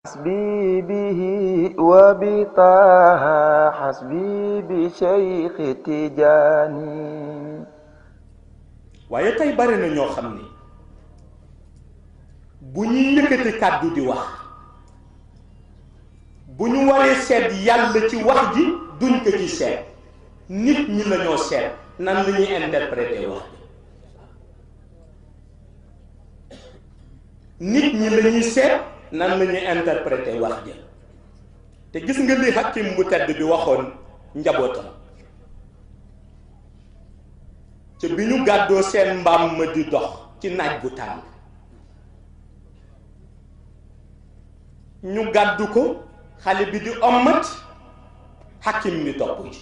حسبي به وبطه حسبي بشيخ تجاني. waaye tey bari na ñoo xam ni bu ñuy yëkkati kàddu di wax bu ñu waree seet yàlla ci wax ji duñ ko ci seet nit ñi la ñoo seet nan la ñuy interpréter wax ji nit ñi la ñuy seet nan la ñuy interpréter wax ji te gis nga li Hakim bu tedd bi waxoon njabootam te bi ñu gàddoo seen mbaam ma di dox ci naaj bu tàng ñu gàddu ko xale bi di ommat Hakim mi topp ci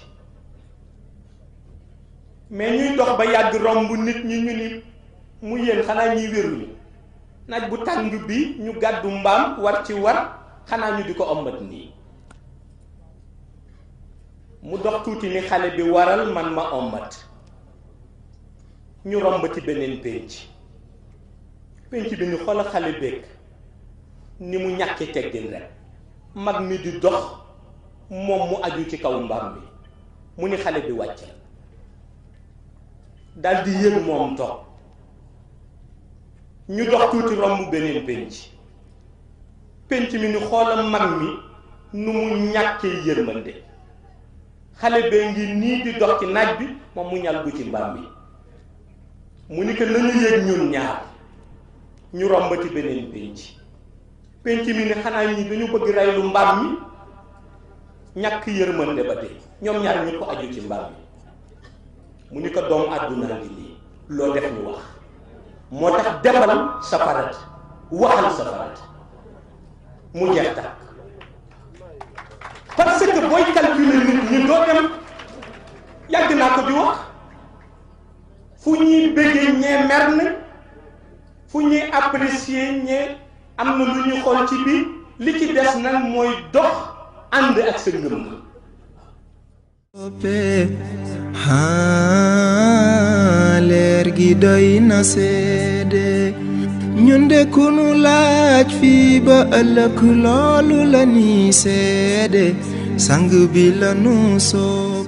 mais ñuy dox ba yàgg romb nit ñi ñu ni mu yéen xanaa ñuy wéruñu naaj bu tàng bi ñu gàddu mbaam war ci war xanaa ñu di ko ommat nii mu dox tuuti ni xale bi waral man ma ommat ñu romb ci beneen pénc bi ñu xool xale beeg ni mu ñàkki teggin rek mag mi di dox moom mu aju ci kaw mbaam bi mu ni xale bi wàccal daldi yëg moom toog ñu dox tuuti romb beneen pénc mi ni xoolam mag mi nu mu ñàkkee yërmande xale bee ngi nii di dox ci naaj bi moom mu ñal gu ci mbaam bi mu ni ko nañu yëg ñun ñaar ñu rombati beneen pénc mi ni xanaa ñi dañu bëgg rey lu mbaam mi ñàkk yërmande ba tey ñoom ñaar ñu ko aju ci mbaam mi mu ni ko doom àdduna ngi lii loo def ñu wax moo tax defal safarat waxal safarat mu jeex tàkk parce que booy calculer nit ñi doo dem yàgg naa ko di wax fu ñuy bëggee ñee mer na fu ñuy apprécier ñee am na lu ñuy xool ci biir li ci des nag mooy dox ànd ak sa ngëm-ngëm. leer gi doy na seede ñun de ku nu laaj fii ba ëllëg loolu la ni seede sang bi la nu soo